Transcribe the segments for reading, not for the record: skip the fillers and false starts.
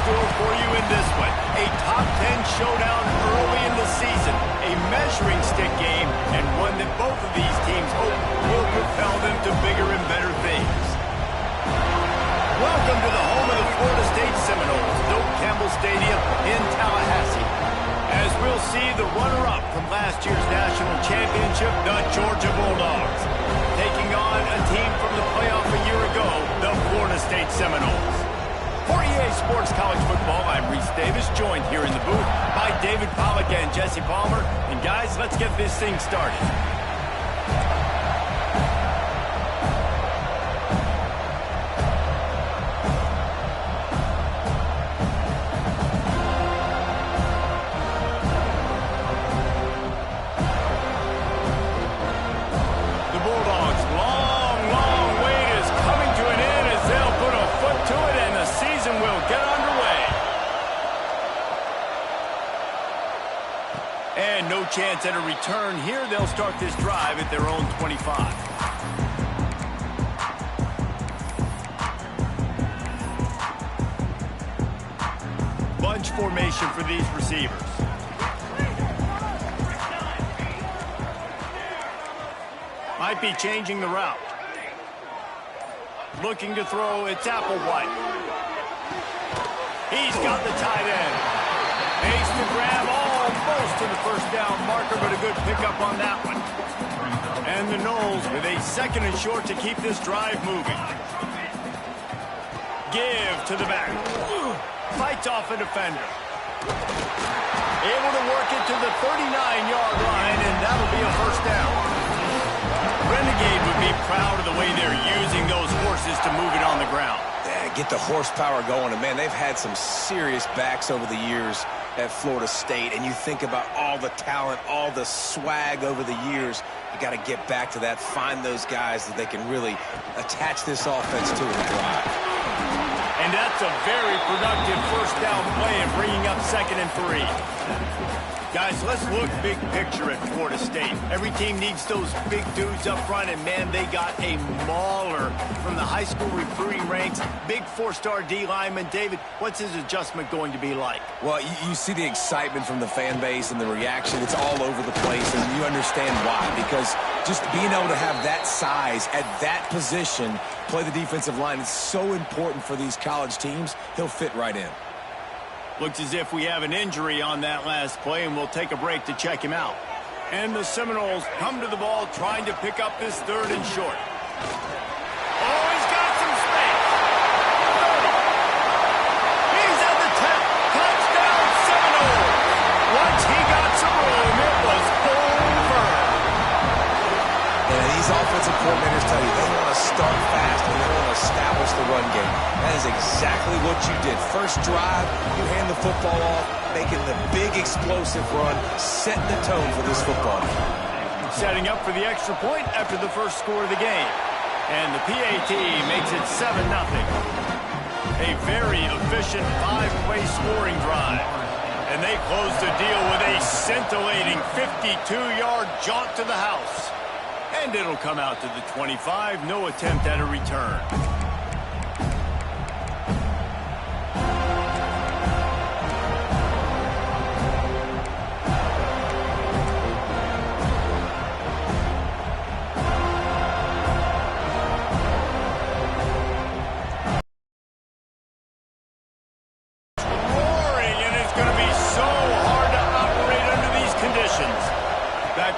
store for you in this one. A top 10 showdown early in the season. A measuring stick game, and one that both of these teams hope will propel them to bigger and better things. Welcome to the home of the Florida State Seminoles, Doak Campbell Stadium in Tallahassee. As we'll see the runner-up from last year's national championship, the Georgia Bulldogs, taking on a team from the playoff a year ago, the Florida State Seminoles. For EA Sports College Football, I'm Reese Davis, joined here in the booth by David Pollack and Jesse Palmer. And guys, let's get this thing started. And no chance at a return here. They'll start this drive at their own 25. Bunch formation for these receivers. Might be changing the route. Looking to throw, it's Applewhite. He's got the tight end. Makes the grab almost to the first down marker, but a good pickup on that one. And the Noles with a second and short to keep this drive moving. Give to the back. Fights off a defender. Able to work it to the 39-yard line, and that'll be a first down. Renegade would be proud of the way they're using those horses to move it on the ground. Yeah, get the horsepower going. And, man, they've had some serious backs over the years at Florida State, and you think about all the talent, all the swag over the years. You got to get back to that, find those guys that they can really attach this offense to and drive. And that's a very productive first down play and bringing up 2nd and 3. Guys, let's look big picture at Florida State. Every team needs those big dudes up front, and, man, they got a mauler from the high school recruiting ranks. Big 4-star D lineman. David, what's his adjustment going to be like? Well, you see the excitement from the fan base and the reaction. It's all over the place, and you understand why. Because just being able to have that size at that position, play the defensive line, is so important for these college teams. He'll fit right in. Looks as if we have an injury on that last play, and we'll take a break to check him out. And the Seminoles come to the ball trying to pick up this 3rd and short. Oh, he's got some space. He's at the 10. Touchdown, Seminoles. Once he got some room, it was over. And these offensive coordinators tell you they want to start fast and they want to establish the run game. That is exactly what you did. First drive, you hand the football off, making the big explosive run, setting the tone for this football game. Setting up for the extra point after the first score of the game. And the PAT makes it 7-0. A very efficient 5-play scoring drive. And they close the deal with a scintillating 52-yard jaunt to the house. And it'll come out to the 25. No attempt at a return.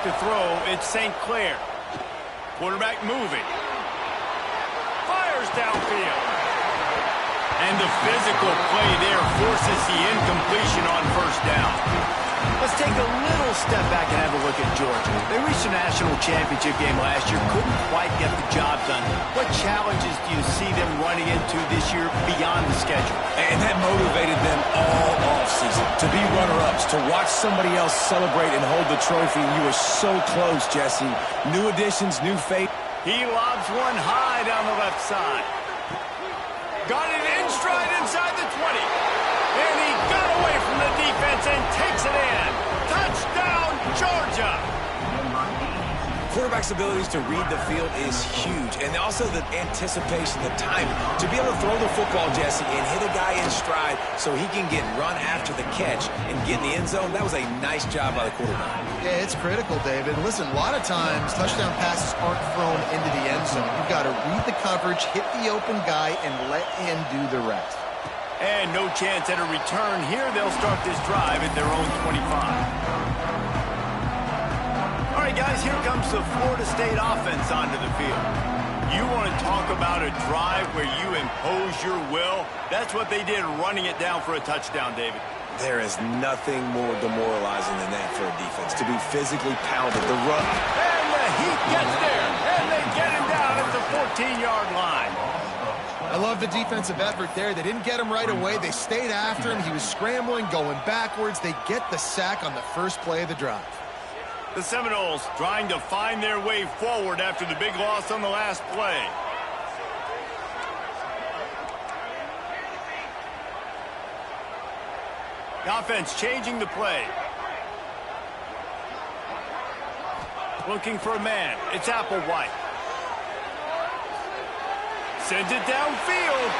To throw, it's St. Clair. Quarterback moving. Fires downfield. And the physical play there forces the incompletion on first down. Let's take a little step back and have a look at Georgia. They reached a national championship game last year, couldn't quite get the job done. What challenges do you see them running into this year beyond the schedule? And that motivated them all offseason to be runner-ups, to watch somebody else celebrate and hold the trophy. You were so close, Jesse. New additions, new faith. He lobs one high down the left side. Got it in stride inside the 20. And he got away from the defense and takes it in. Touchdown, Georgia. quarterback's abilities to read the field is huge. And also the anticipation, the timing. To be able to throw the football, Jesse, and hit a guy in stride so he can get run after the catch and get in the end zone, that was a nice job by the quarterback. Yeah, it's critical, David. Listen, a lot of times touchdown passes aren't thrown into the end zone. You've got to read the coverage, hit the open guy, and let him do the rest. And no chance at a return here. They'll start this drive at their own 25. All right, guys, here comes the Florida State offense onto the field. You want to talk about a drive where you impose your will? That's what they did, running it down for a touchdown, David. There is nothing more demoralizing than that for a defense, to be physically pounded, the run. And the Heat gets there, and they get him down at the 14-yard line. I love the defensive effort there. They didn't get him right away. They stayed after him. He was scrambling, going backwards. They get the sack on the first play of the drive. The Seminoles trying to find their way forward after the big loss on the last play. The offense changing the play. Looking for a man. It's Applewhite. Sends it downfield.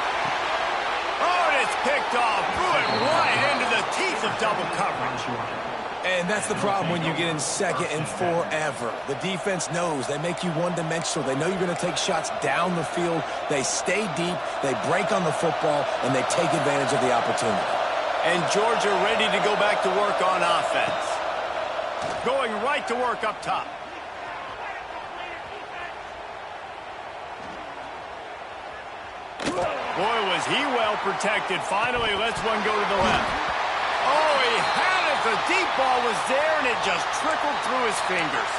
Oh, and it's picked off. Threw it right into the teeth of double coverage. And that's the problem when you get in second and forever. The defense knows. They make you one-dimensional. They know you're going to take shots down the field. They stay deep. They break on the football, and they take advantage of the opportunity. And Georgia ready to go back to work on offense. Going right to work up top. Boy, was he well protected. Finally lets one go to the left. Oh, he had it. The deep ball was there, and it just trickled through his fingers.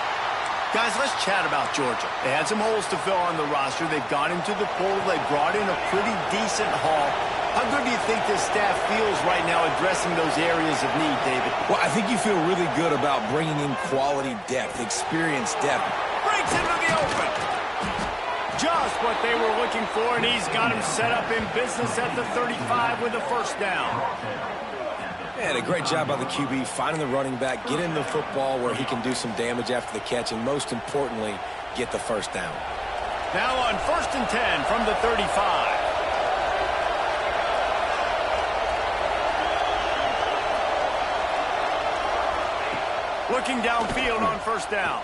Guys, let's chat about Georgia. They had some holes to fill on the roster. They've gone into the poll. They brought in a pretty decent haul. How good do you think this staff feels right now addressing those areas of need, David? Well, I think you feel really good about bringing in quality depth, experience depth. Breaks into the open. Just what they were looking for, and he's got him set up in business at the 35 with a first down. And a great job by the QB, finding the running back, getting the football where he can do some damage after the catch, and most importantly, get the first down. Now on 1st and 10 from the 35. Looking downfield on first down.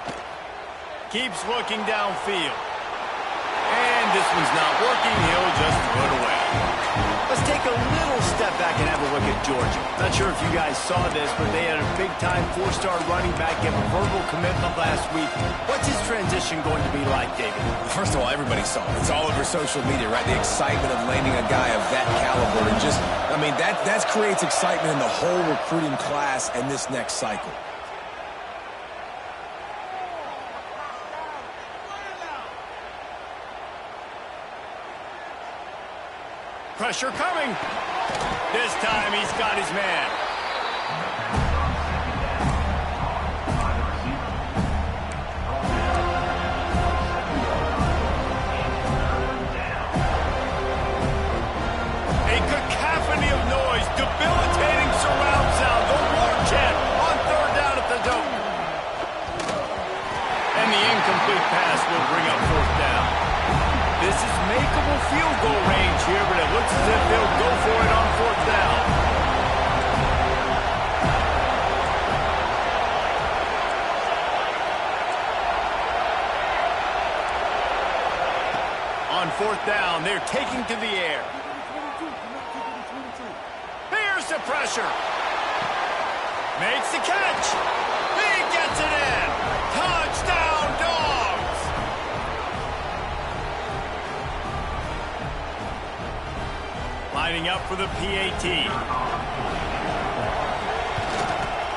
Keeps looking downfield. And this one's not working. He'll just throw it away. Let's take a little step back and have a look at Georgia. Not sure if you guys saw this, but they had a big-time four-star running back give a verbal commitment last week. What's his transition going to be like, David? First of all, everybody saw it. It's all over social media, right? The excitement of landing a guy of that caliber. And just, I mean, that creates excitement in the whole recruiting class and this next cycle. Pressure coming. This time he's got his man. A cacophony of noise, debilitating surround sound. The war chant on third down at the Dome. And the incomplete pass will bring up fourth down. This is makeable field goal range here, but it looks as if they'll go for it on fourth down. On fourth down, they're taking to the air. Here's the pressure. Makes the catch. He gets it in. Touchdown, Dogs. Lining up for the PAT.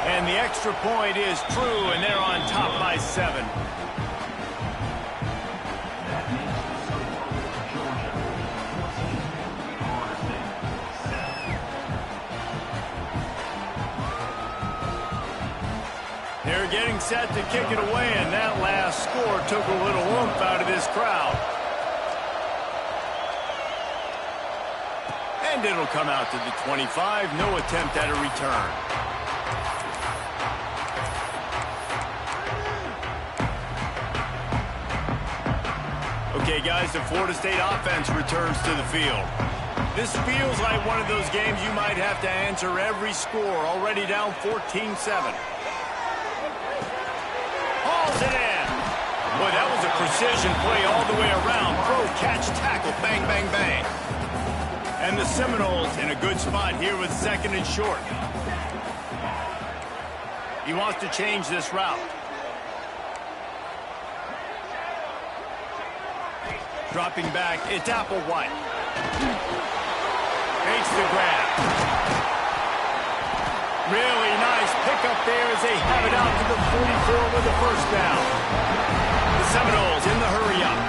And the extra point is true, and they're on top by 7. They're getting set to kick it away, and that last score took a little oomph out of this crowd. And it'll come out to the 25. No attempt at a return. Okay, guys, the Florida State offense returns to the field. This feels like one of those games you might have to answer every score, already down 14-7. Hauls it in. Boy, that was a precision play all the way around. Throw, catch, tackle, bang, bang, bang. And the Seminoles in a good spot here with 2nd and short. He wants to change this route. Dropping back, it's Applewhite. Makes the grab. Really nice pickup there as they have it out to the 44 with the first down. The Seminoles in the hurry-up.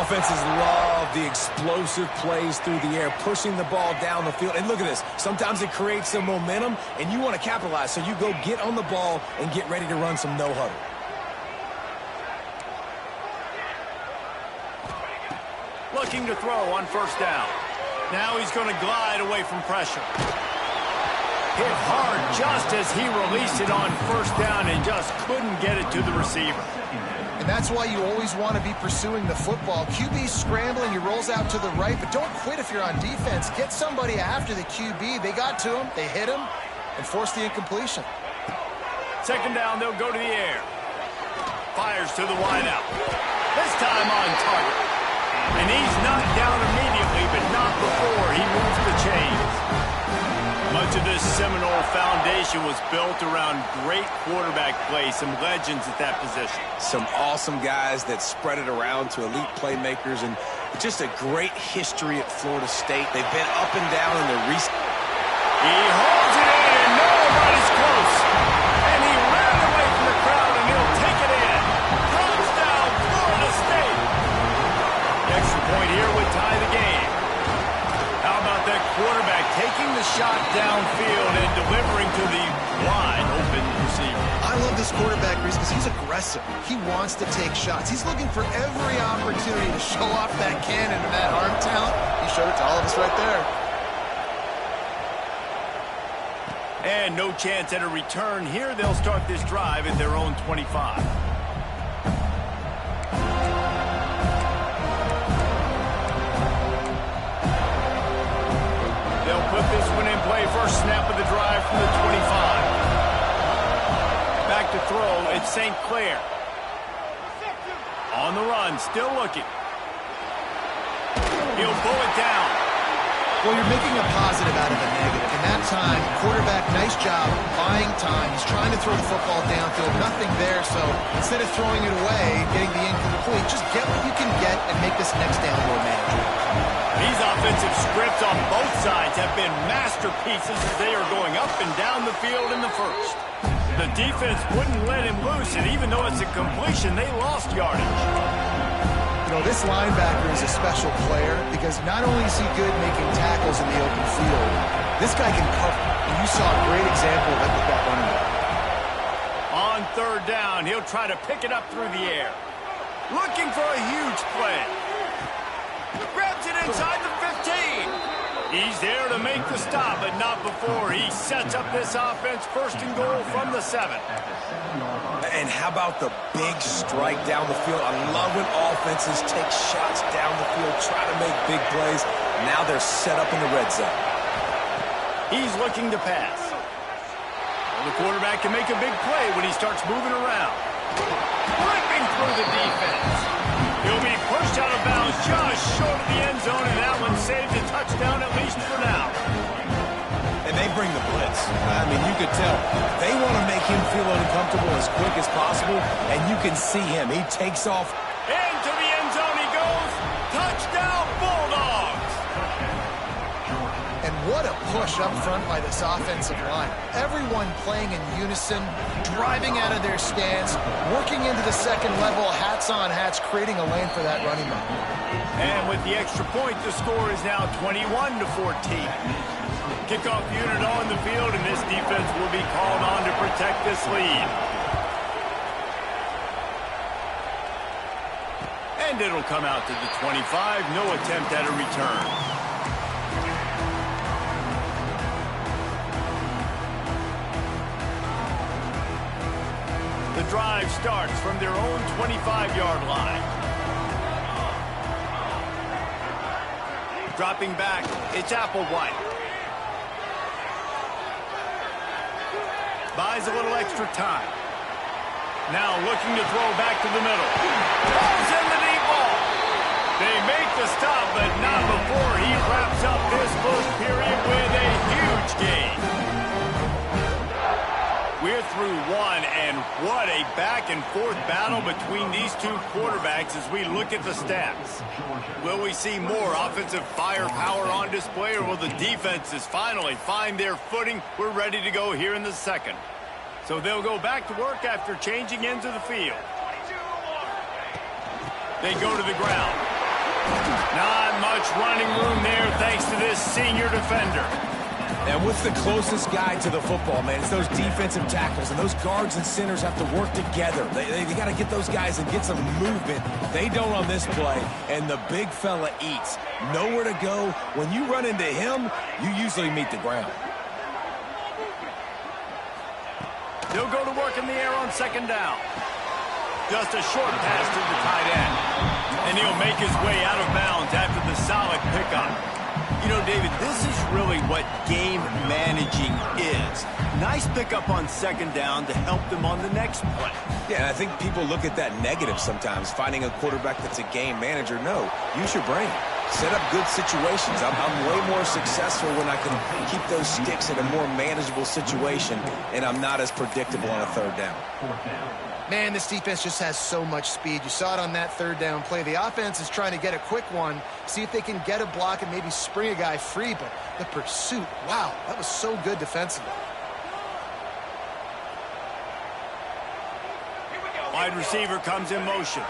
Offenses love the explosive plays through the air, pushing the ball down the field. And look at this. Sometimes it creates some momentum, and you want to capitalize. So you go get on the ball and get ready to run some no-huddle. Looking to throw on first down. Now he's going to glide away from pressure. Hit hard just as he released it on first down and just couldn't get it to the receiver. And that's why you always want to be pursuing the football. QB's scrambling, he rolls out to the right, but don't quit if you're on defense. Get somebody after the QB. They got to him, they hit him, and forced the incompletion. 2nd down, they'll go to the air. Fires to the wideout. This time on target. And he's knocked down immediately, but not before he moves the chains. Much of this Seminole foundation was built around great quarterback play, some legends at that position. Some awesome guys that spread it around to elite playmakers, and just a great history at Florida State. They've been up and down in the recent... He holds it in, and nobody's close. And he ran away from the crowd, and he'll take it in. Touchdown, Florida State. The extra point here would tie the game. How about that quarterback taking the shot downfield and delivering to the wide-open receiver? I love this quarterback, Reese, because he's aggressive. He wants to take shots. He's looking for every opportunity to show off that cannon and that arm talent. He showed it to all of us right there. And no chance at a return here. They'll start this drive at their own 25. They'll put this one in play. First snap of the drive from the 25. Back to throw. It's St. Clair. On the run. Still looking. He'll pull it down. Well, you're making a positive out of a negative. In that time, quarterback, nice job, buying time. He's trying to throw the football downfield. Nothing there, so instead of throwing it away, getting the incomplete, just get what you can get and make this next down more manageable. These offensive scripts on both sides have been masterpieces as they are going up and down the field in the first. The defense wouldn't let him loose, and even though it's a completion, they lost yardage. You know, this linebacker is a special player because not only is he good making tackles in the open field, this guy can cover. And you saw a great example of it with that running back. On third down, he'll try to pick it up through the air. Looking for a huge play. Grabs it inside the 15. He's there to make the stop, but not before he sets up this offense first and goal from the 7. And how about the big strike down the field? I love when offenses take shots down the field, try to make big plays. Now they're set up in the red zone. He's looking to pass. Well, the quarterback can make a big play when he starts moving around. Ripping through the defense. He'll be pushed out of bounds just short of the end zone, and that one saves a touchdown at least for now. And they bring the blitz. I mean, you could tell. They want to make him feel uncomfortable as quick as possible, and you can see him. He takes off. Into the end zone he goes. Touchdown, Bulldogs! And what a push up front by this offensive line. Everyone playing in unison, driving out of their stance, working into the second level, hats on hats, creating a lane for that running back. And with the extra point, the score is now 21-14. Kickoff unit on the field, and this defense will be called on to protect this lead. And it'll come out to the 25. No attempt at a return. The drive starts from their own 25-yard line. Dropping back, it's Applewhite. Buys a little extra time. Now looking to throw back to the middle. Throws in the deep ball. They make the stop, but not before he wraps up this first period with a huge gain. We're through one, and what a back-and-forth battle between these two quarterbacks as we look at the stats. Will we see more offensive firepower on display, or will the defenses finally find their footing? We're ready to go here in the second. So they'll go back to work after changing into the field. They go to the ground. Not much running room there thanks to this senior defender. And what's the closest guy to the football, man? It's those defensive tackles, and those guards and centers have to work together. They got to get those guys and get some movement. They don't on this play, and the big fella eats. Nowhere to go. When you run into him, you usually meet the ground. He'll go to work in the air on second down. Just a short pass to the tight end. And he'll make his way out of bounds after the solid pickup. You know, David, this is really what game managing is. Nice pickup on second down to help them on the next play. Yeah, and I think people look at that negative sometimes, finding a quarterback that's a game manager. No, use your brain. Set up good situations. I'm way more successful when I can keep those sticks in a more manageable situation, and I'm not as predictable on a third down. Man, this defense just has so much speed. You saw it on that third down play. The offense is trying to get a quick one, see if they can get a block and maybe spring a guy free, but the pursuit, wow, that was so good defensively. Wide receiver comes in motion.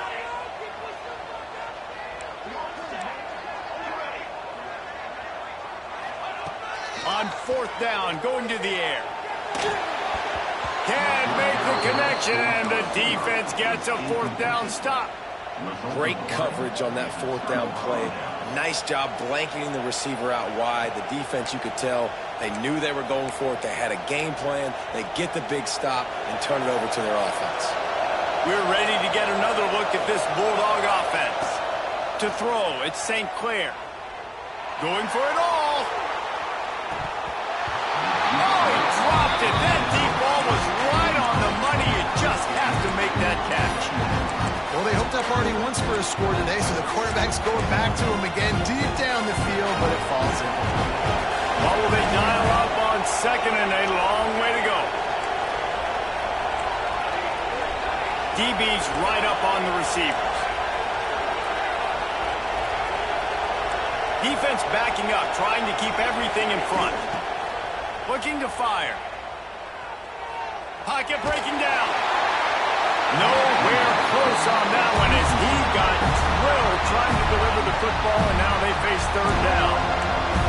On fourth down, going to the air. Can't make the connection, and the defense gets a fourth down stop. Great coverage on that fourth down play. Nice job blanketing the receiver out wide. The defense, you could tell, they knew they were going for it. They had a game plan. They get the big stop and turn it over to their offense. We're ready to get another look at this Bulldog offense. To throw, it's St. Clair. Going for it all. Oh, he dropped it. That deep ball was right on the money. You just have to make that catch. Well, they hooked up already once for a score today, so the quarterback's going back to him again deep down the field, but it falls in. What will they dial up on second, and a long way to go. DB's right up on the receivers. Defense backing up, trying to keep everything in front. Looking to fire. Pocket breaking down. Nowhere close on that one as he got drilled trying to deliver the football, and now they face third down.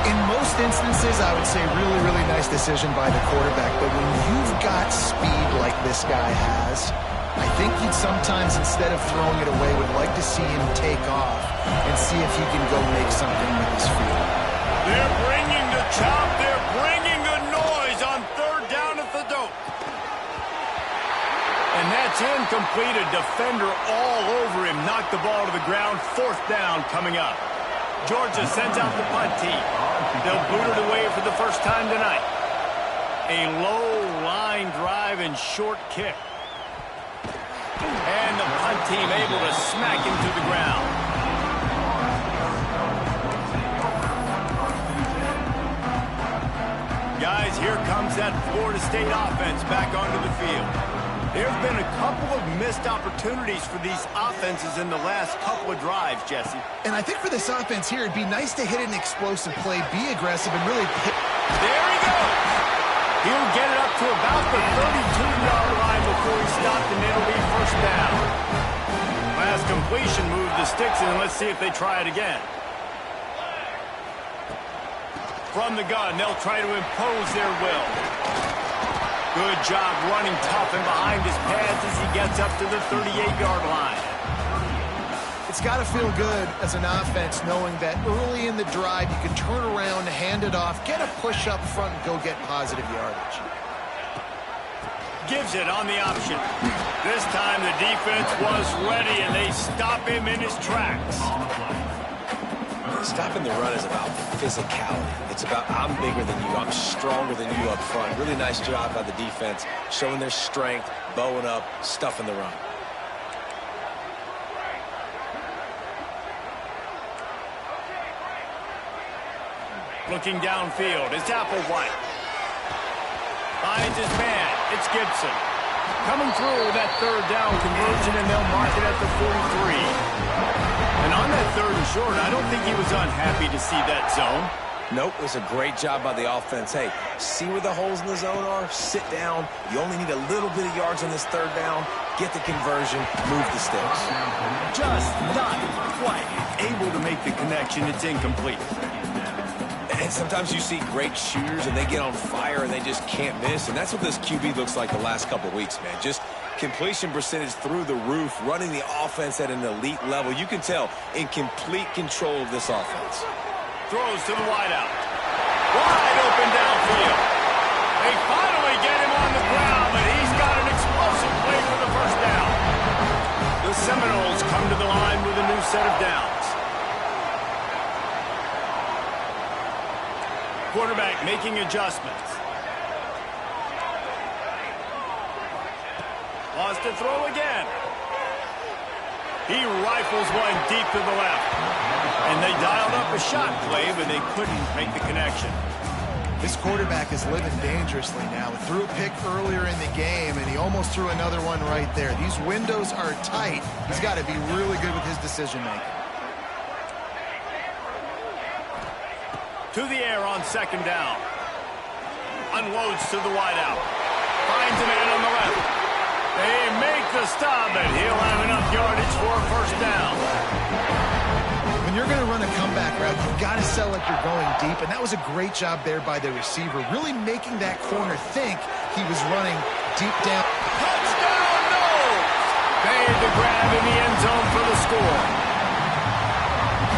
In most instances, I would say really, really nice decision by the quarterback, but when you've got speed like this guy has, I think he'd sometimes, instead of throwing it away, would like to see him take off and see if he can go make something with his feet. They're bringing the chop. They're bringing the noise on third down at the dope. And that's incomplete. A defender all over him. Knocked the ball to the ground. Fourth down coming up. Georgia sends out the punt team. They'll boot it away for the first time tonight. A low line drive and short kick. And the punt team able to smack him to the ground. Guys, here comes that Florida State offense back onto the field. There have been a couple of missed opportunities for these offenses in the last couple of drives, Jesse. And I think for this offense here, it'd be nice to hit an explosive play, be aggressive, and really hit. There he goes. He'll get it up to about the 32-yard line before he stopped, and it'll be first down. Last completion moved the sticks in. Let's see if they try it again. From the gun, they'll try to impose their will. Good job running tough and behind his pads as he gets up to the 38-yard line. It's got to feel good as an offense knowing that early in the drive you can turn around, hand it off, get a push up front, and go get positive yardage. Gives it on the option. This time the defense was ready, and they stop him in his tracks. Stopping the run is about physicality. It's about I'm bigger than you. I'm stronger than you up front. Really nice job by the defense, showing their strength, bowing up, stuffing the run. Looking downfield, it's Applewhite. Finds his man. It's Gibson. Coming through with that third down conversion, and they'll mark it at the 43. And on that third and short, I don't think he was unhappy to see that zone. Nope, it was a great job by the offense. Hey, see where the holes in the zone are? Sit down. You only need a little bit of yards on this third down. Get the conversion, move the sticks. Just not quite able to make the connection. It's incomplete. And sometimes you see great shooters and they get on fire and they just can't miss. And that's what this QB looks like the last couple of weeks, man. Just completion percentage through the roof, running the offense at an elite level. You can tell in complete control of this offense. Throws to the wideout. Wide open downfield. They finally get him on the ground, but he's got an explosive play for the first down. The Seminoles come to the line with a new set of downs. Quarterback making adjustments. Wants to throw again. He rifles one deep to the left. And they dialed up a shot play, but they couldn't make the connection. This quarterback is living dangerously now. He threw a pick earlier in the game, and he almost threw another one right there. These windows are tight. He's got to be really good with his decision-making. To the air on second down. Unloads to the wideout. Finds a man on the left. They make the stop, and he'll have enough yardage for a first down. When you're going to run a comeback route, you've got to sell like you're going deep, and that was a great job there by the receiver, really making that corner think he was running deep down. Touchdown, no! Made the grab in the end zone for the score.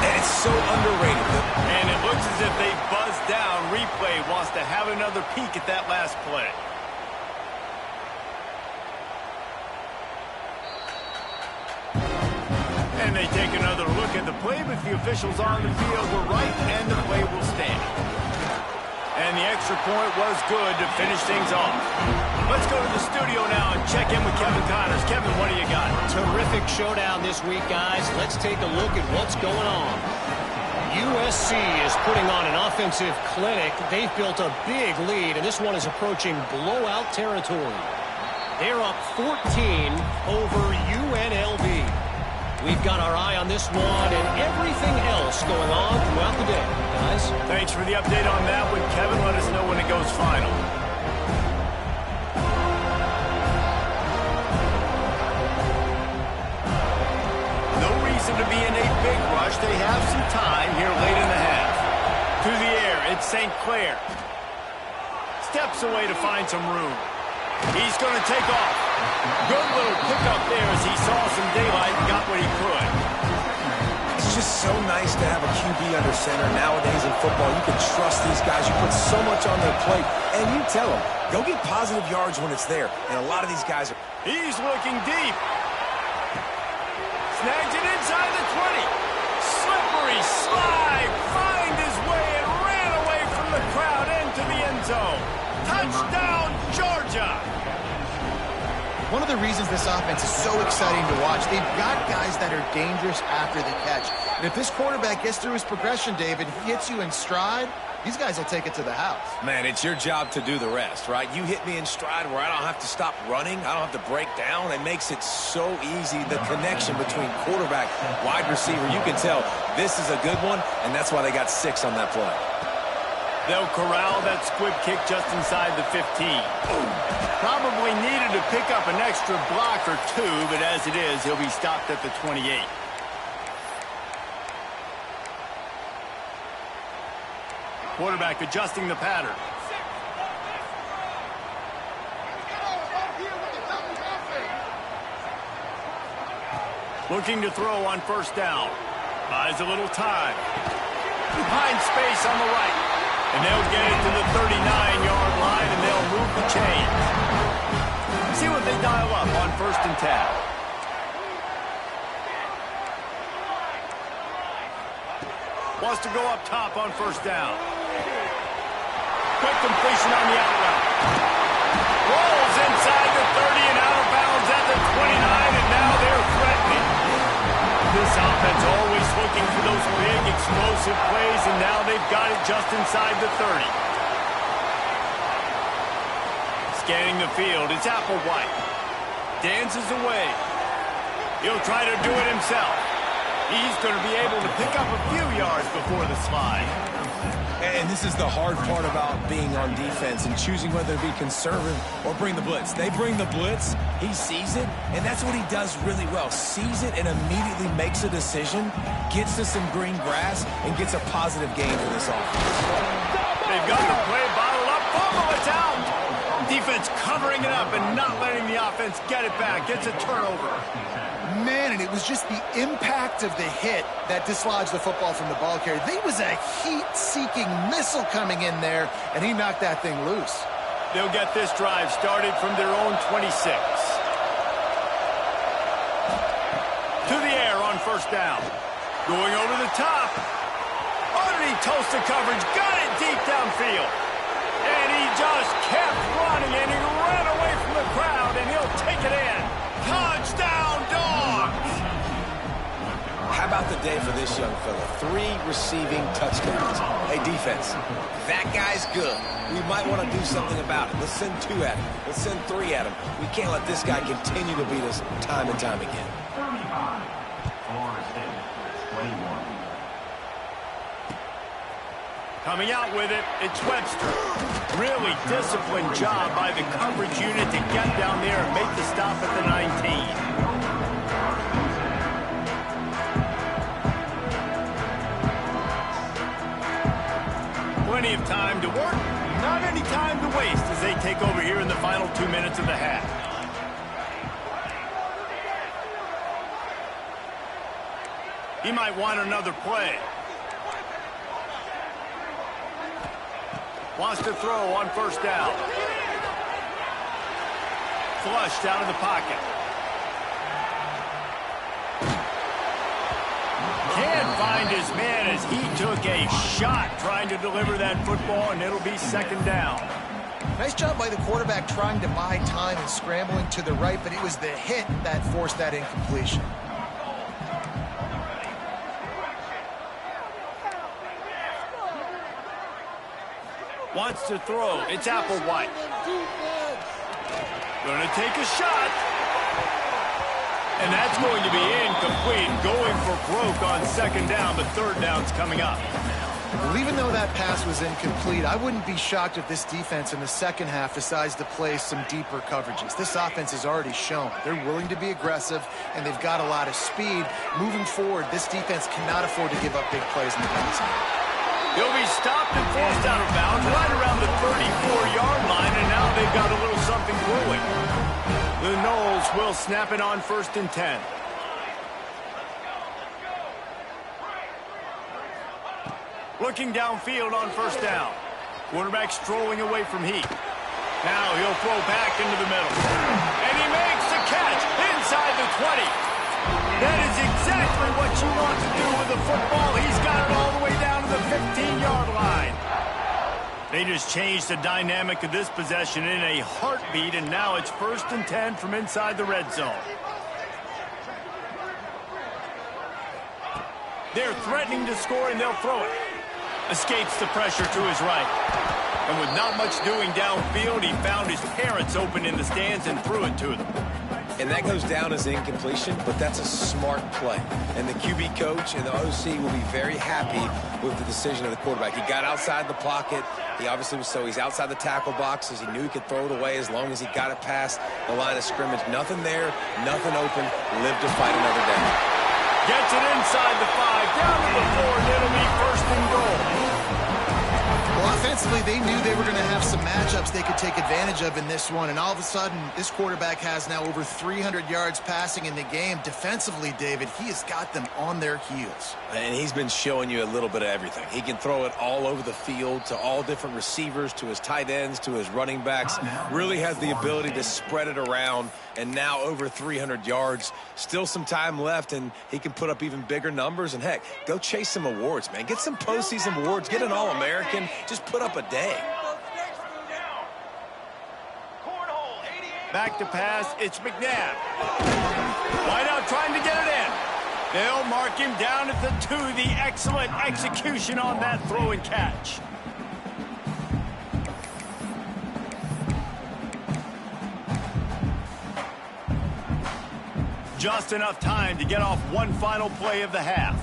And it's so underrated. And it looks as if they buzzed down. Replay wants to have another peek at that last play. And they take another look at the play, but the officials on the field were right, and the play will stand. And the extra point was good to finish things off. Let's go to the studio now and check in with Kevin Connors. Kevin, what do you got? Terrific showdown this week, guys. Let's take a look at what's going on. USC is putting on an offensive clinic. They've built a big lead, and this one is approaching blowout territory. They're up 14 over UNLV. We've got our eye on this one and everything else going on throughout the day, guys. Thanks for the update on that one, Kevin. Let us know when it goes final. No reason to be in a big rush. They have some time here late in the half. To the air, it's St. Clair. Steps away to find some room. He's going to take off. Good little pickup there as he saw some daylight and got what he could. It's just so nice to have a QB under center. Nowadays in football, you can trust these guys. You put so much on their plate, and you tell them, go get positive yards when it's there. And a lot of these guys are... He's looking deep. Snags it inside the 20. Slippery slide. Find his way and ran away from the crowd into the end zone. Touchdown, Georgia. One of the reasons this offense is so exciting to watch, they've got guys that are dangerous after the catch. And if this quarterback gets through his progression, David, he hits you in stride, these guys will take it to the house. Man, it's your job to do the rest, right? You hit me in stride where I don't have to stop running. I don't have to break down. It makes it so easy, the connection between quarterback, wide receiver. You can tell this is a good one, and that's why they got 6 on that play. They'll corral that squib kick just inside the 15. Probably needed to pick up an extra block or two, but as it is, he'll be stopped at the 28. Quarterback adjusting the pattern. Looking to throw on first down. Buys a little time. Behind space on the right. And they'll get it to the 39-yard line, and they'll move the chains. See what they dial up on 1st and 10. Wants to go up top on first down. Quick completion on the out route. Rolls inside the 30 and out of bounds at the 29, and now they're threatening. This offense always looking for those big, explosive plays, and now they've got it just inside the 30. Scanning the field, it's Applewhite. Dances away. He'll try to do it himself. He's going to be able to pick up a few yards before the slide. And this is the hard part about being on defense and choosing whether to be conservative or bring the blitz. They bring the blitz, he sees it, and that's what he does really well. Sees it and immediately makes a decision, gets to some green grass, and gets a positive gain for this offense. They've got the play bottled up. Fumble, it's out. Defense covering it up and not letting the offense get it back. Gets a turnover. Man, and it was just the impact of the hit that dislodged the football from the ball carrier. There was a heat-seeking missile coming in there, and he knocked that thing loose. They'll get this drive started from their own 26. To the air on first down. Going over the top. Underneath toasted coverage. Got it deep downfield. And he just kept running, and he ran away from the crowd, and he'll take it in. Touchdown, Dogs! How about the day for this young fella? 3 receiving touchdowns. Hey, defense, that guy's good. We might want to do something about it. Let's send 2 at him. Let's send 3 at him. We can't let this guy continue to beat us time and time again. Coming out with it, it's Webster. Really disciplined job by the coverage unit to get down there and make the stop at the 19. Plenty of time to work, not any time to waste as they take over here in the final 2 minutes of the half. He might want another play. Wants to throw on first down. Flushed out of the pocket. Can't find his man as he took a shot trying to deliver that football, and it'll be second down. Nice job by the quarterback trying to buy time and scrambling to the right, but it was the hit that forced that incompletion. Wants to throw. It's Applewhite. Gonna take a shot. And that's going to be incomplete. Going for broke on second down, but third down's coming up. Well, even though that pass was incomplete, I wouldn't be shocked if this defense in the second half decides to play some deeper coverages. This offense has already shown they're willing to be aggressive, and they've got a lot of speed. Moving forward, this defense cannot afford to give up big plays in the passing game. He'll be stopped and forced out of bounds right around the 34-yard line, and now they've got a little something brewing. The Noles will snap it on 1st and 10. Looking downfield on first down. Quarterback strolling away from heat. Now he'll throw back into the middle. And he makes the catch inside the 20. That is exactly what you want to do with the football. He's got it all the way down to the 15-yard line. They just changed the dynamic of this possession in a heartbeat, and now it's 1st and 10 from inside the red zone. They're threatening to score, and they'll throw it. Escapes the pressure to his right. And with not much doing downfield, he found his parents open in the stands and threw it to them. And that goes down as incompletion, but that's a smart play. And the QB coach and the OC will be very happy with the decision of the quarterback. He got outside the pocket. He obviously was he's outside the tackle boxes. He knew he could throw it away as long as he got it past the line of scrimmage. Nothing there, nothing open. Live to fight another day. Gets it inside the 5, down to the 4, and it'll be 1st and goal. Well, offensively, they knew they were going to have some matchups they could take advantage of in this one, and all of a sudden, this quarterback has now over 300 yards passing in the game. Defensively, David, he has got them on their heels. And he's been showing you a little bit of everything. He can throw it all over the field to all different receivers, to his tight ends, to his running backs. Really has the ability to spread it around, and now over 300 yards. Still some time left, and he can put up even bigger numbers. And, heck, go chase some awards, man. Get some postseason awards. Get an All-American. Just put up a day. Back to pass, it's McNabb. Wide out trying to get it in. They'll mark him down at the 2. The excellent execution on that throw and catch. Just enough time to get off one final play of the half.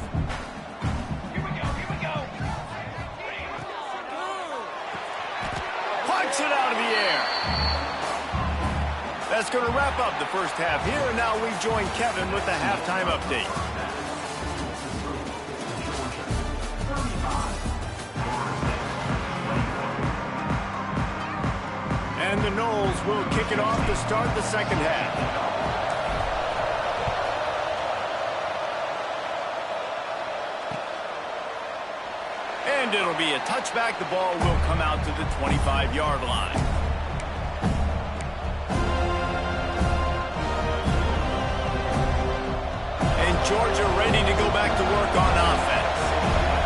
Here we go. Punch it out of the air. That's going to wrap up the first half here, and now we join Kevin with the halftime update. And the Noles will kick it off to start the second half. And it'll be a touchback. The ball will come out to the 25-yard line. Georgia ready to go back to work on offense.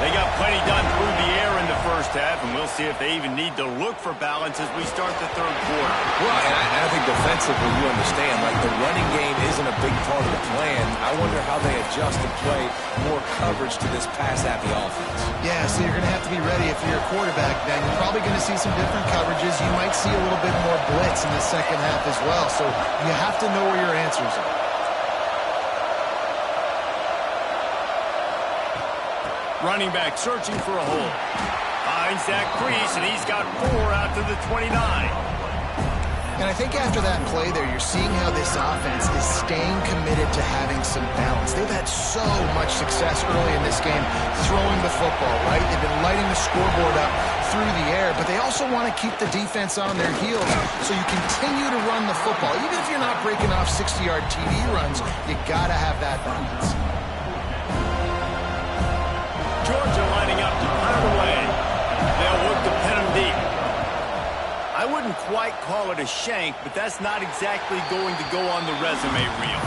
They got plenty done through the air in the first half, and we'll see if they even need to look for balance as we start the third quarter. Well, and I think defensively, you understand, like the running game isn't a big part of the plan. I wonder how they adjust and play more coverage to this pass-happy offense. Yeah, so you're going to have to be ready if you're a quarterback. Then you're probably going to see some different coverages. You might see a little bit more blitz in the second half as well. So you have to know where your answers are. Running back searching for a hole. Finds that crease, and he's got 4 out to the 29. And I think after that play there, you're seeing how this offense is staying committed to having some balance. They've had so much success early in this game throwing the football, right? They've been lighting the scoreboard up through the air, but they also want to keep the defense on their heels, so you continue to run the football. Even if you're not breaking off 60-yard TD runs, you got to have that balance. Georgia lining up to punt it away. They'll look to pin him deep. I wouldn't quite call it a shank, but that's not exactly going to go on the resume reel.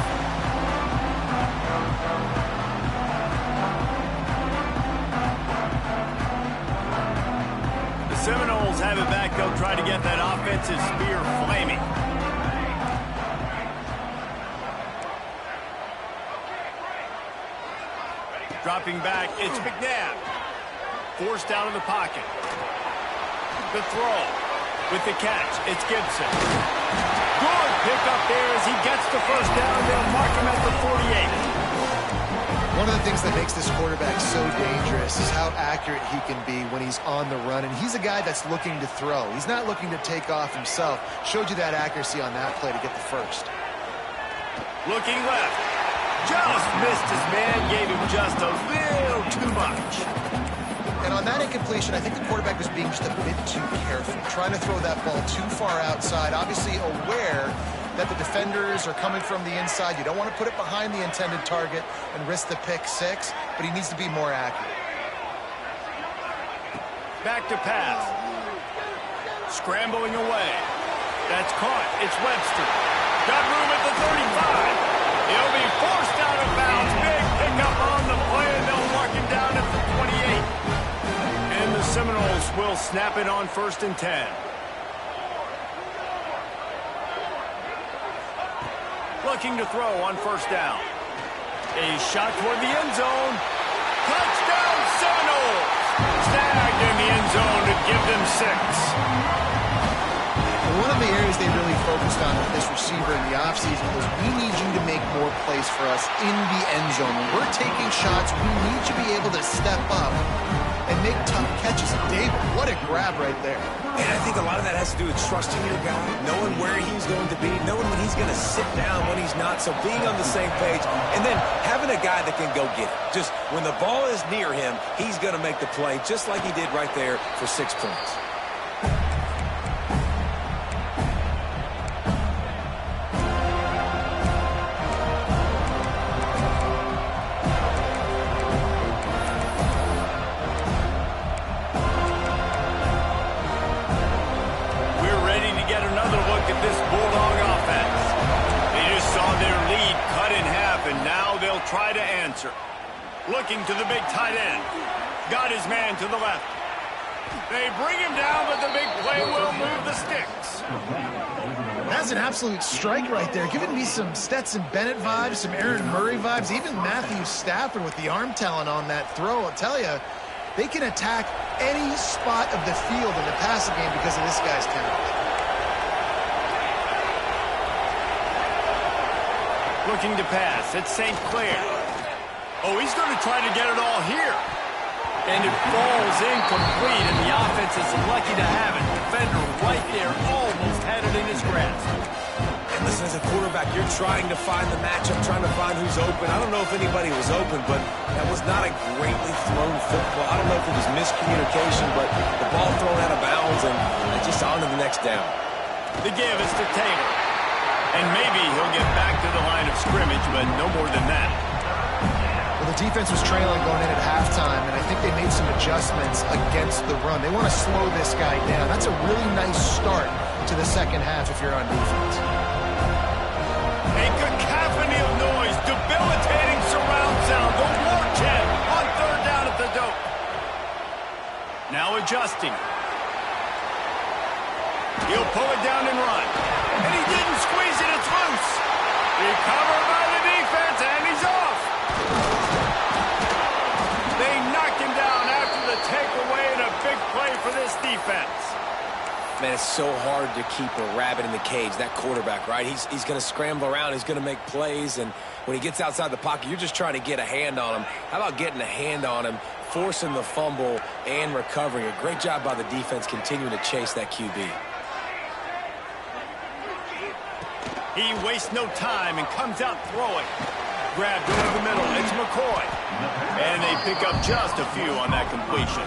The Seminoles have it back. They'll try to get that offensive spear flaming. Dropping back, it's McNabb. Forced out of the pocket. The throw. With the catch, it's Gibson. Good pick up there as he gets the first down. They'll mark him at the 48. One of the things that makes this quarterback so dangerous is how accurate he can be when he's on the run. And he's a guy that's looking to throw. He's not looking to take off himself. Showed you that accuracy on that play to get the first. Looking left. Just missed his man, gave him just a little too much. And on that incompletion, I think the quarterback was being just a bit too careful, trying to throw that ball too far outside, obviously aware that the defenders are coming from the inside. You don't want to put it behind the intended target and risk the pick six, but he needs to be more accurate. Back to pass. Scrambling away. That's caught. It's Webster. Got room at the 35. He'll be forced out of bounds. Big pickup on the play, and they'll mark him down at the 28. And the Seminoles will snap it on 1st and 10. Looking to throw on 1st down. A shot toward the end zone. Touchdown Seminoles! Snagged in the end zone to give them 6. One of the areas they really focused on with this receiver in the offseason was we need you to make more plays for us in the end zone. When we're taking shots, we need you to be able to step up and make tough catches. And David, what a grab right there. And I think a lot of that has to do with trusting your guy, knowing where he's going to be, knowing when he's going to sit down, when he's not, so being on the same page, and then having a guy that can go get it. Just when the ball is near him, he's going to make the play, just like he did right there for 6 points. Looking to the big tight end. Got his man to the left. They bring him down, but the big play will move the sticks. That's an absolute strike right there. Giving me some Stetson Bennett vibes, some Aaron Murray vibes, even Matthew Stafford with the arm talent on that throw. I'll tell you, they can attack any spot of the field in the passing game because of this guy's talent. Looking to pass. It's St. Clair. Oh, he's going to try to get it all here. And it falls incomplete, and the offense is lucky to have it. Defender right there almost had it in his grasp. And listen, as a quarterback, you're trying to find the matchup, trying to find who's open. I don't know if anybody was open, but that was not a greatly thrown football. I don't know if it was miscommunication, but the ball thrown out of bounds and just on to the next down. The give is to Taylor. And maybe he'll get back to the line of scrimmage, but no more than that. Well, the defense was trailing going in at halftime, and I think they made some adjustments against the run. They want to slow this guy down. That's a really nice start to the second half if you're on defense. A cacophony of noise, debilitating surround sound, the war chant on third down at the dope. Now adjusting. He'll pull it down and run. And he didn't squeeze it, it's loose. Recovered by the defense, and he's off. They knocked him down after the takeaway, and a big play for this defense. Man, it's so hard to keep a rabbit in the cage, that quarterback, right? He's going to scramble around. He's going to make plays, and when he gets outside the pocket, you're just trying to get a hand on him. How about getting a hand on him, forcing the fumble, and recovering? A great job by the defense continuing to chase that QB. He wastes no time and comes out throwing. Grabbed over the middle. It's McCoy. And they pick up just a few on that completion.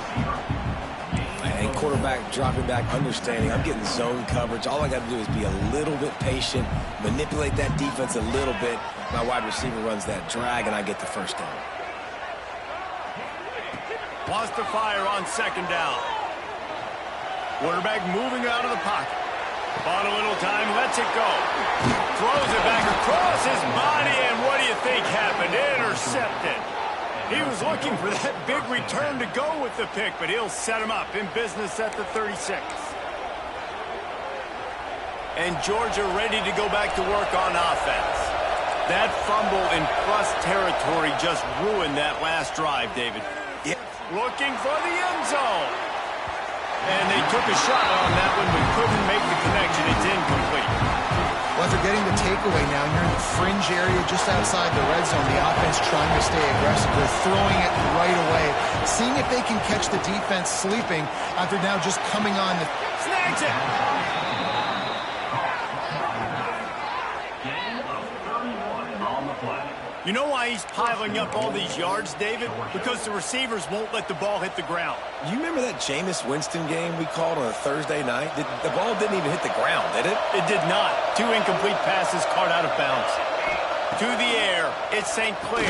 And quarterback dropping back, understanding I'm getting zone coverage. All I got to do is be a little bit patient, manipulate that defense a little bit. My wide receiver runs that drag, and I get the first down. Wants to fire on second down. Quarterback moving out of the pocket. On a little time, lets it go. Throws it back across his body, and what do you think happened? Intercepted. He was looking for that big return to go with the pick, but he'll set him up in business at the 36. And Georgia ready to go back to work on offense. That fumble in plus territory just ruined that last drive, David. Yep. Looking for the end zone. And they took a shot on that one, but couldn't make the connection. It's incomplete. Well, after getting the takeaway now, you're in the fringe area just outside the red zone. The offense trying to stay aggressive. They're throwing it right away, seeing if they can catch the defense sleeping after now just coming on. Snags it. You know why he's piling up all these yards, David? Because the receivers won't let the ball hit the ground. You remember that Jameis Winston game we called on a Thursday night? The ball didn't even hit the ground, did it? It did not. 2 incomplete passes caught out of bounds. To the air, it's St. Clair.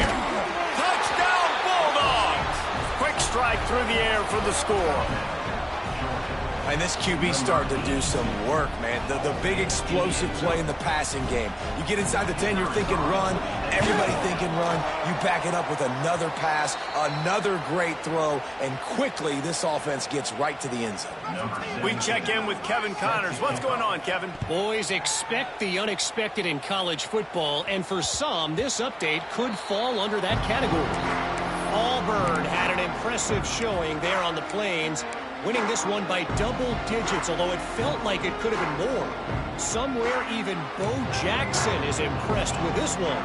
Touchdown, Bulldogs! Quick strike through the air for the score. And this QB starting to do some work, man. The big explosive play in the passing game. You get inside the 10, you're thinking run. Everybody thinking run. You back it up with another pass, another great throw, and quickly this offense gets right to the end zone. We check in with Kevin Connors. What's going on, Kevin? Boys, expect the unexpected in college football, and for some, this update could fall under that category. Auburn had an impressive showing there on the Plains, winning this one by double digits, although it felt like it could have been more. Somewhere even Bo Jackson is impressed with this one.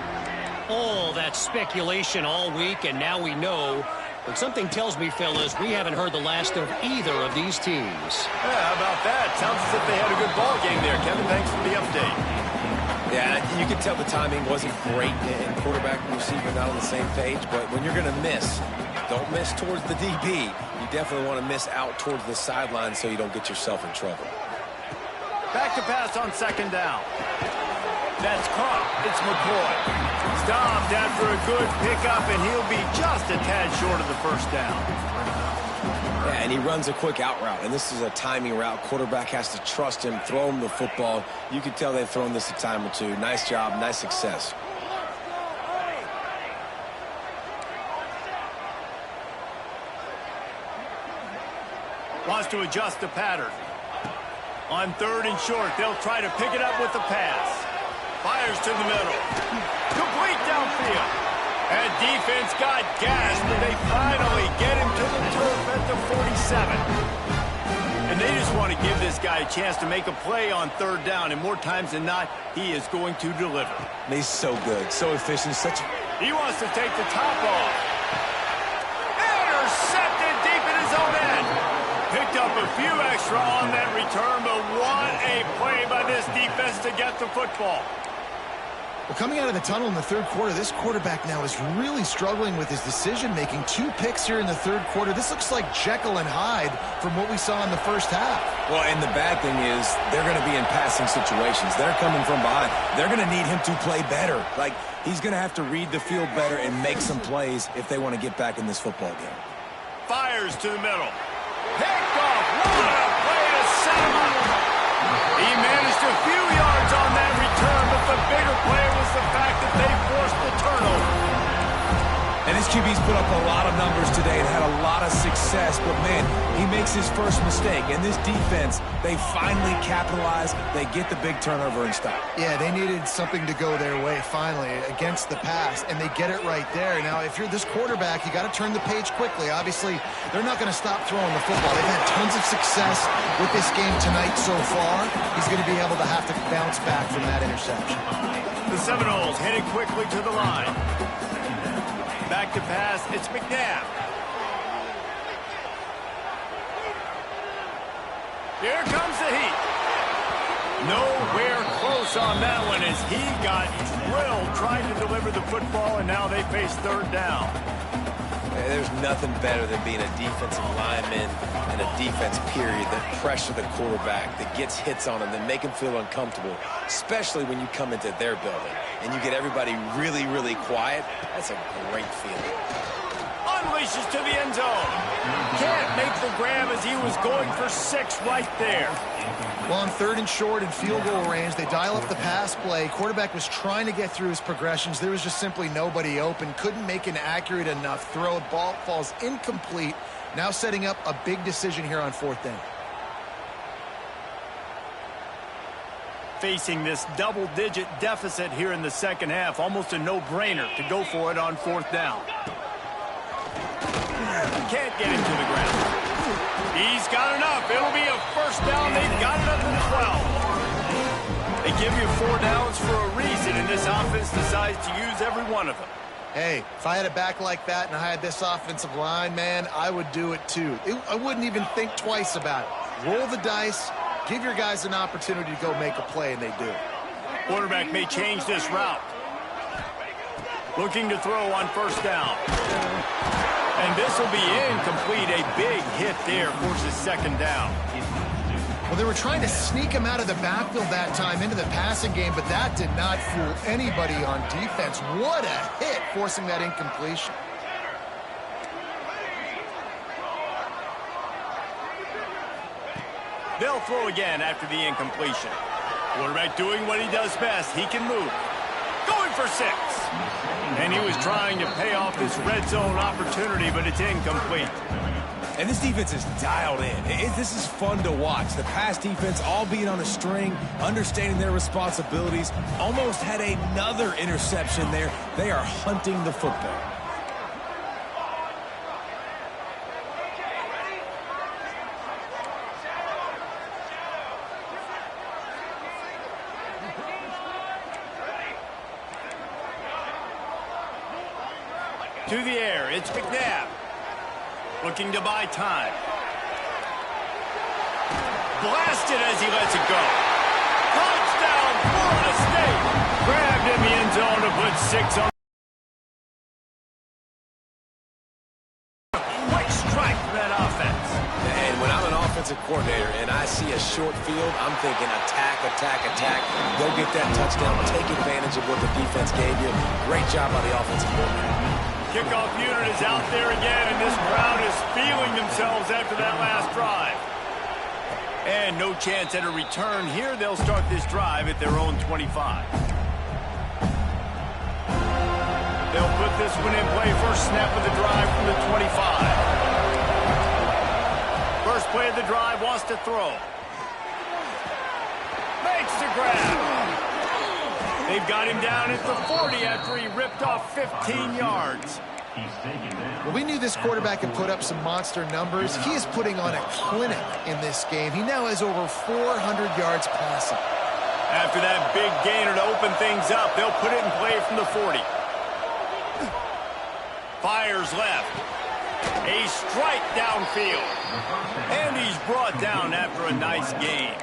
All that speculation all week, and now we know. But something tells me, fellas, we haven't heard the last of either of these teams. Yeah, how about that? Sounds as if they had a good ball game there, Kevin. Thanks for the update. Yeah, you can tell the timing wasn't great, and quarterback and receiver not on the same page, but when you're going to miss, don't miss towards the DB. You definitely want to miss out towards the sideline so you don't get yourself in trouble. Back to pass on second down. That's caught. It's McCoy. Stopped after a good pickup, and he'll be just a tad short of the first down. Yeah, and he runs a quick out route, and this is a timing route. Quarterback has to trust him, throw him the football. You can tell they've thrown this a time or two. Nice job, nice success. Wants to adjust the pattern. On 3rd and short, they'll try to pick it up with the pass. Fires to the middle. Complete downfield. And defense got gas, but they finally get him to the turf at the 47. And they just want to give this guy a chance to make a play on 3rd down, and more times than not, he is going to deliver. He's so good, so efficient, He wants to take the top off. Intercepted deep in his own end. Picked up a few extra on that return, but what a play by this defense to get the football. Well, coming out of the tunnel in the 3rd quarter, this quarterback now is really struggling with his decision-making. 2 picks here in the 3rd quarter. This looks like Jekyll and Hyde from what we saw in the 1st half. Well, and the bad thing is they're going to be in passing situations. They're coming from behind. They're going to need him to play better. Like, he's going to have to read the field better and make some plays if they want to get back in this football game. Fires to the middle. Picked off. What a play to set him up. He managed a few yards on that return, but the bigger play was the fact that they forced the turnover. And his QB's put up a lot of numbers today and had a lot of success, but man, he makes his first mistake. And this defense, they finally capitalize. They get the big turnover and stop. Yeah, they needed something to go their way finally against the pass, and they get it right there. Now, if you're this quarterback, you got to turn the page quickly. Obviously, they're not going to stop throwing the football. They've had tons of success with this game tonight so far. He's going to be able to have to bounce back from that interception. The Seminoles headed quickly to the line. Back to pass, it's Ncaa. Here comes the heat. Nowhere close on that one as he got drilled trying to deliver the football, and now they face 3rd down. There's nothing better than being a defensive lineman and a defense period that pressure the quarterback, that gets hits on him, that make him feel uncomfortable, especially when you come into their building and you get everybody really, really quiet. That's a great feeling. Unleashes to the end zone. Can't make the grab as he was going for 6 right there. Well, on 3rd and short and field goal range, they dial up the pass play. Quarterback was trying to get through his progressions. There was just simply nobody open. Couldn't make an accurate enough throw. Ball falls incomplete. Now setting up a big decision here on 4th down. Facing this double-digit deficit here in the 2nd half, almost a no-brainer to go for it on 4th down. Can't get him to the ground. He's got enough. It'll be a 1st down. They've got it up to the 12. They give you 4 downs for a reason, and this offense decides to use every one of them. Hey, if I had a back like that and I had this offensive line, man, I would do it too. I wouldn't even think twice about it. Roll the dice, give your guys an opportunity to go make a play, and they do. Quarterback may change this route. Looking to throw on 1st down. And this will be incomplete. A big hit there forces 2nd down. Well, they were trying to sneak him out of the backfield that time into the passing game, but that did not fool anybody on defense. What a hit, forcing that incompletion. They'll throw again after the incompletion. Quarterback doing what he does best. He can move. Going for 6. And he was trying to pay off this red zone opportunity, but it's incomplete. And this defense is dialed in. This is fun to watch. The pass defense all being on a string, understanding their responsibilities, almost had another interception there. They are hunting the football. To the air, it's Ncaa. Looking to buy time. Blasted as he lets it go. Touchdown, Florida State. Grabbed in the end zone to put 6 on. Quick strike for that offense. And when I'm an offensive coordinator and I see a short field, I'm thinking attack, attack, attack. Go get that touchdown. Take advantage of what the defense gave you. Great job by the offensive coordinator. Kickoff unit is out there again, and this crowd is feeling themselves after that last drive. And no chance at a return here. They'll start this drive at their own 25. They'll put this one in play. First snap of the drive from the 25. First play of the to throw. Makes the grab. They've got him down at the 40 after he ripped off 15 yards. Well, we knew this quarterback could put up some monster numbers. He is putting on a clinic in this game. He now has over 400 yards passing. After that big gainer to open things up, they'll put it in play from the 40. Fires left. A strike downfield. And he's brought down after a nice gain.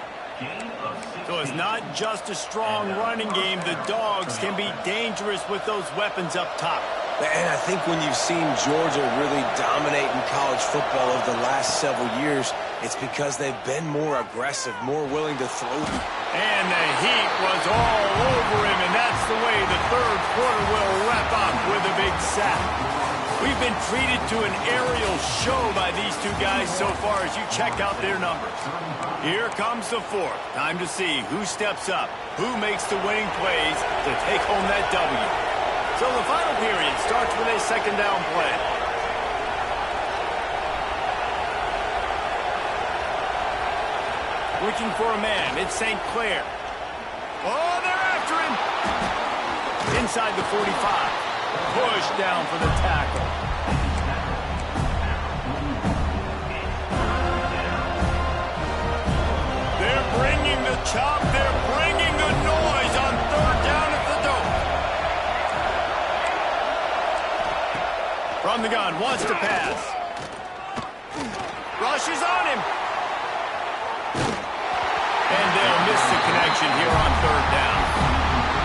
So it's not just a strong running game. The Dogs can be dangerous with those weapons up top. And I think when you've seen Georgia really dominate in college football over the last several years, it's because they've been more aggressive, more willing to throw. And the heat was all over him, and that's the way the third quarter will wrap up with a big sack. We've been treated to an aerial show by these two guys so far as you check out their numbers. Here comes the fourth. Time to see who steps up, who makes the winning plays to take home that W. So the final period starts with a second down play. Looking for a man. It's St. Clair. Oh, they're after him. Inside the 45. Push down for the tackle. They're bringing the chop. They're bringing the noise on third down at the Dome. From the gun, wants to pass. Rushes on him. And they'll miss the connection here on third down.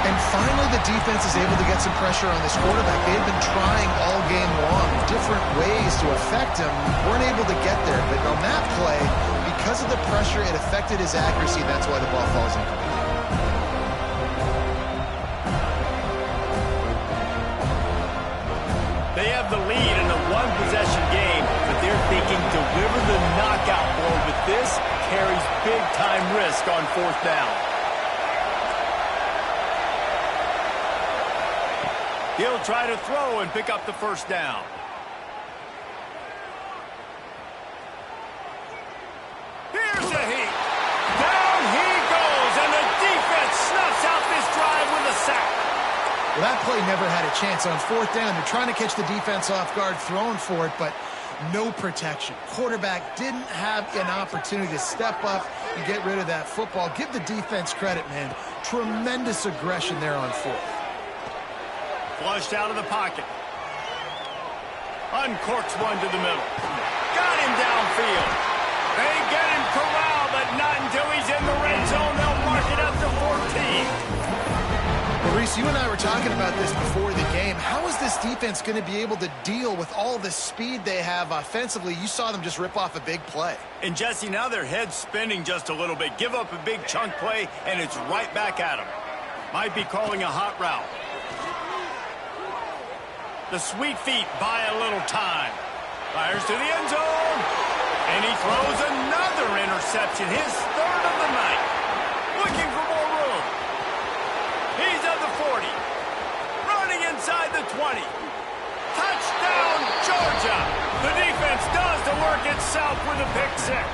And finally, the defense is able to get some pressure on this quarterback. They've been trying all game long, different ways to affect him. Weren't able to get there, but on that play, because of the pressure, it affected his accuracy, and that's why the ball falls incomplete. They have the lead in a one-possession game, but they're thinking deliver the knockout blow, but this carries big-time risk on fourth down. He'll try to throw and pick up the first down. Here's a heat. Down he goes, and the defense snuffs out this drive with a sack. Well, that play never had a chance. On fourth down, they're trying to catch the defense off guard, throwing for it, but no protection. Quarterback didn't have an opportunity to step up and get rid of that football. Give the defense credit, man. Tremendous aggression there on fourth. Flushed out of the pocket. Uncorks one to the middle. Got him downfield. They get him corralled, but not until he's in the red zone. They'll mark it up to 14. Well, Reese, you and I were talking about this before the game. How is this defense going to be able to deal with all the speed they have offensively? You saw them just rip off a big play. And, Jesse, now their head's spinning just a little bit. Give up a big chunk play, and it's right back at them. Might be calling a hot route. The sweet feet buy a little time. Fires to the end zone. And he throws another interception, his third of the night. Looking for more room. He's at the 40. Running inside the 20. Touchdown, Georgia. The defense does the work itself with a pick six.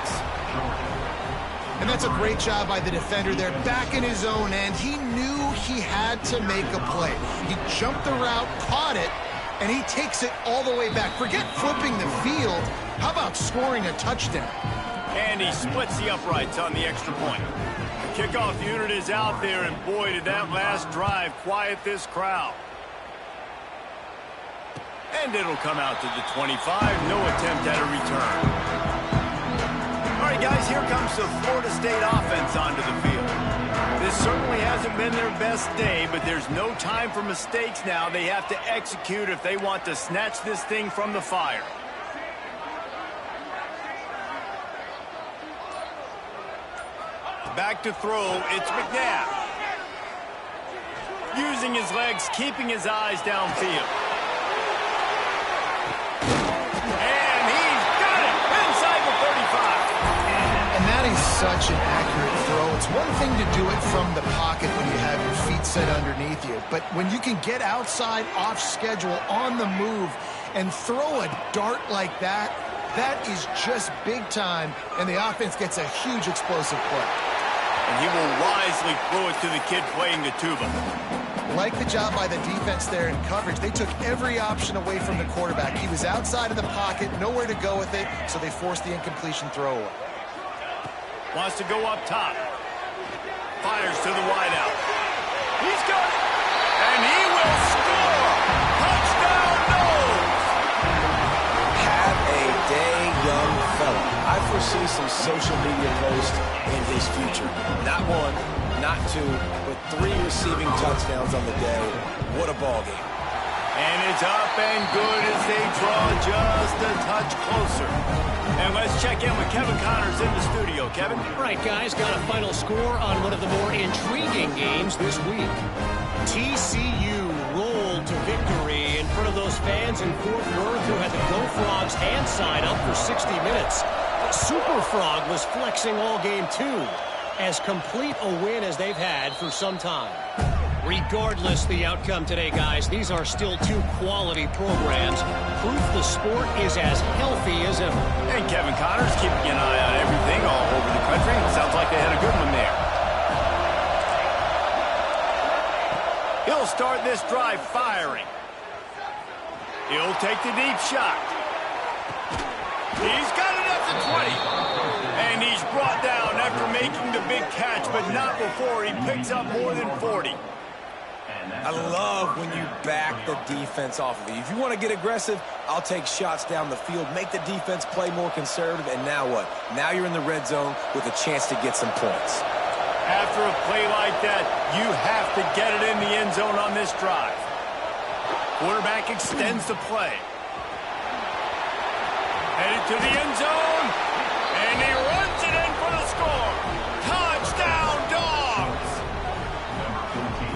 And that's a great job by the defender there, back in his own end. He knew he had to make a play. He jumped the route, caught it, and he takes it all the way back. Forget flipping the field. How about scoring a touchdown? And he splits the uprights on the extra point. The kickoff unit is out there, and boy, did that last drive quiet this crowd. And it'll come out to the 25. No attempt at a return. All right, guys, here comes the Florida State offense onto the field. This certainly hasn't been their best day, but there's no time for mistakes now. They have to execute if they want to snatch this thing from the fire. Back to throw, it's Ncaa. Using his legs, keeping his eyes downfield. And he's got it inside the 35. And that is such an accurate throw. It's one thing to do it from the pocket when you have your feet set underneath you, but when you can get outside, off schedule, on the move, and throw a dart like that, That is just big time, and the offense gets a huge explosive play. And he will wisely throw it to the kid playing the tuba. Like the job by the defense there in coverage. They took every option away from the quarterback. He was outside of the pocket, nowhere to go with it, so they forced the incompletion throw away. Wants to go up top. Fires to the wideout. He's got it. And he will score. Touchdown, Knowles. Have a day, young fella. I foresee some social media posts in his future. Not one, not two, but 3 receiving touchdowns on the day. What a ball game. And it's up and good as they draw just a touch closer. And let's check in with Kevin Connors in the studio. Kevin? All right, guys, got a final score on one of the more intriguing games this week. TCU rolled to victory in front of those fans in Fort Worth who had the Go Frogs hand sign up for 60 minutes. Super Frog was flexing all game too. As complete a win as they've had for some time. Regardless the outcome today, guys, these are still 2 quality programs. Proof the sport is as healthy as ever. And Kevin Connors keeping an eye on everything all over the country. Sounds like they had a good one there. He'll start this drive firing. He'll take the deep shot. He's got it up to 20. And he's brought down after making the big catch, but not before he picks up more than 40. I love when you back the defense off of you. If you want to get aggressive, I'll take shots down the field, make the defense play more conservative, and now what? Now you're in the red zone with a chance to get some points. After a play like that, you have to get it in the end zone on this drive. Quarterback extends the play. Headed to the end zone, and he runs it in for the score. Touchdown, Dogs!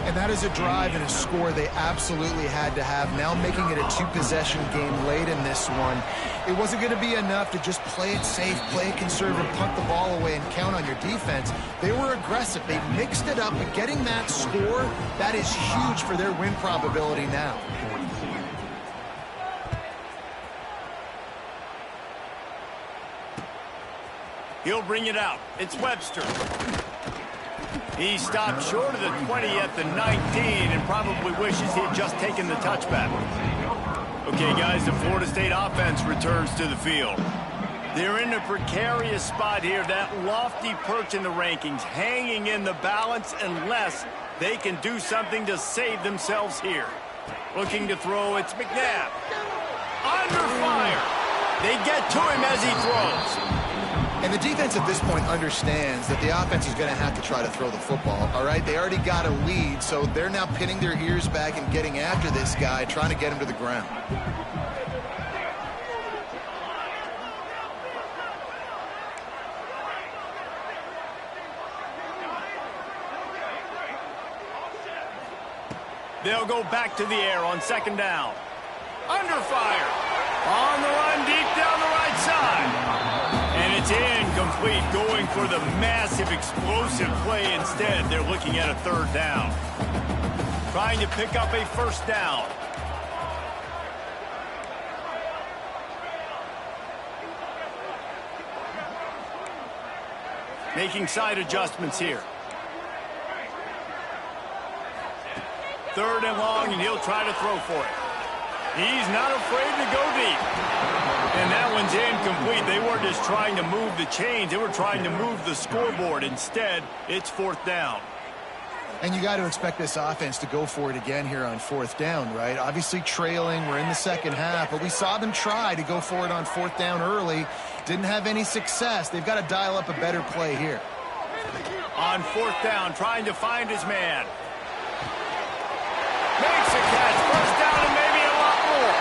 And that is a drive and a score they absolutely had to have. Now making it a 2-possession game late in this one. It wasn't going to be enough to just play it safe, play it conservative, punt the ball away, and count on your defense. They were aggressive. They mixed it up, but getting that score, that is huge for their win probability now. He'll bring it out. It's Webster. He stopped short of the 20 at the 19 and probably wishes he had just taken the touchback. Okay, guys, the Florida State offense returns to the field. They're in a precarious spot here, that lofty perch in the rankings, hanging in the balance unless they can do something to save themselves here. Looking to throw, it's McNabb. Under fire. They get to him as he throws. And the defense at this point understands that the offense is going to have to try to throw the football, all right? They already got a lead, so they're now pinning their ears back and getting after this guy, trying to get him to the ground. They'll go back to the air on 2nd down. Under fire. On the run deep down the right side. And it's incomplete, going for the massive explosive play instead. They're looking at a 3rd down. Trying to pick up a 1st down. Making side adjustments here. 3rd and long, and he'll try to throw for it. He's not afraid to go deep. And that one's incomplete. They weren't just trying to move the chains. They were trying to move the scoreboard. Instead, it's 4th down. And you got to expect this offense to go for it again here on 4th down, right? Obviously trailing. We're in the 2nd half, but we saw them try to go for it on 4th down early. Didn't have any success. They've got to dial up a better play here. On 4th down, trying to find his man. Makes a catch. 1st down and maybe a lot more.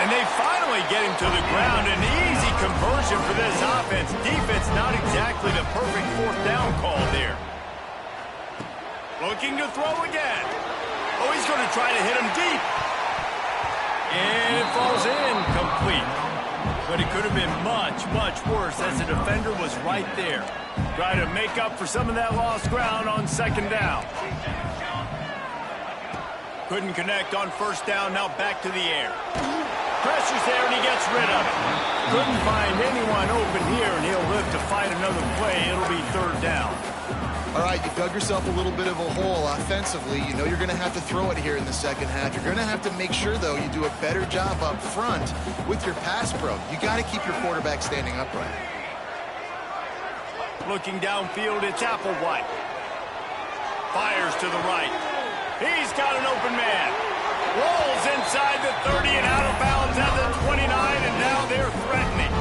And they finally get him to the ground. An easy conversion for this offense. Defense not exactly the perfect 4th down call there. Looking to throw again. Oh, he's going to try to hit him deep. And it falls incomplete. But it could have been much, much worse as the defender was right there. Trying to make up for some of that lost ground on 2nd down. Couldn't connect on 1st down, now back to the air. Pressure's there and he gets rid of it. Couldn't find anyone open here, and he'll live to fight another play. It'll be third down. All right, you dug yourself a little bit of a hole offensively. You know you're going to have to throw it here in the second half. You're going to have to make sure, though, you do a better job up front with your pass pro. You got to keep your quarterback standing upright. Looking downfield, it's Applewhite. Fires to the right. He's got an open man. Rolls inside the 30 and out of bounds at the 29, and now they're threatening.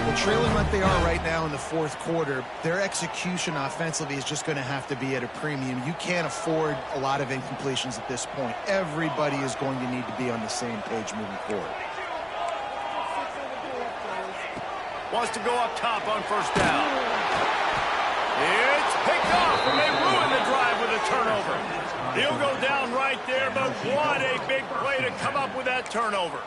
Well, trailing like they are right now in the fourth quarter, their execution offensively is just going to have to be at a premium. You can't afford a lot of incompletions at this point. Everybody is going to need to be on the same page moving forward. Wants to go up top on first down. It's picked off, and they ruin the drive with a turnover. He'll go down right there, but what a big play to come up with that turnover.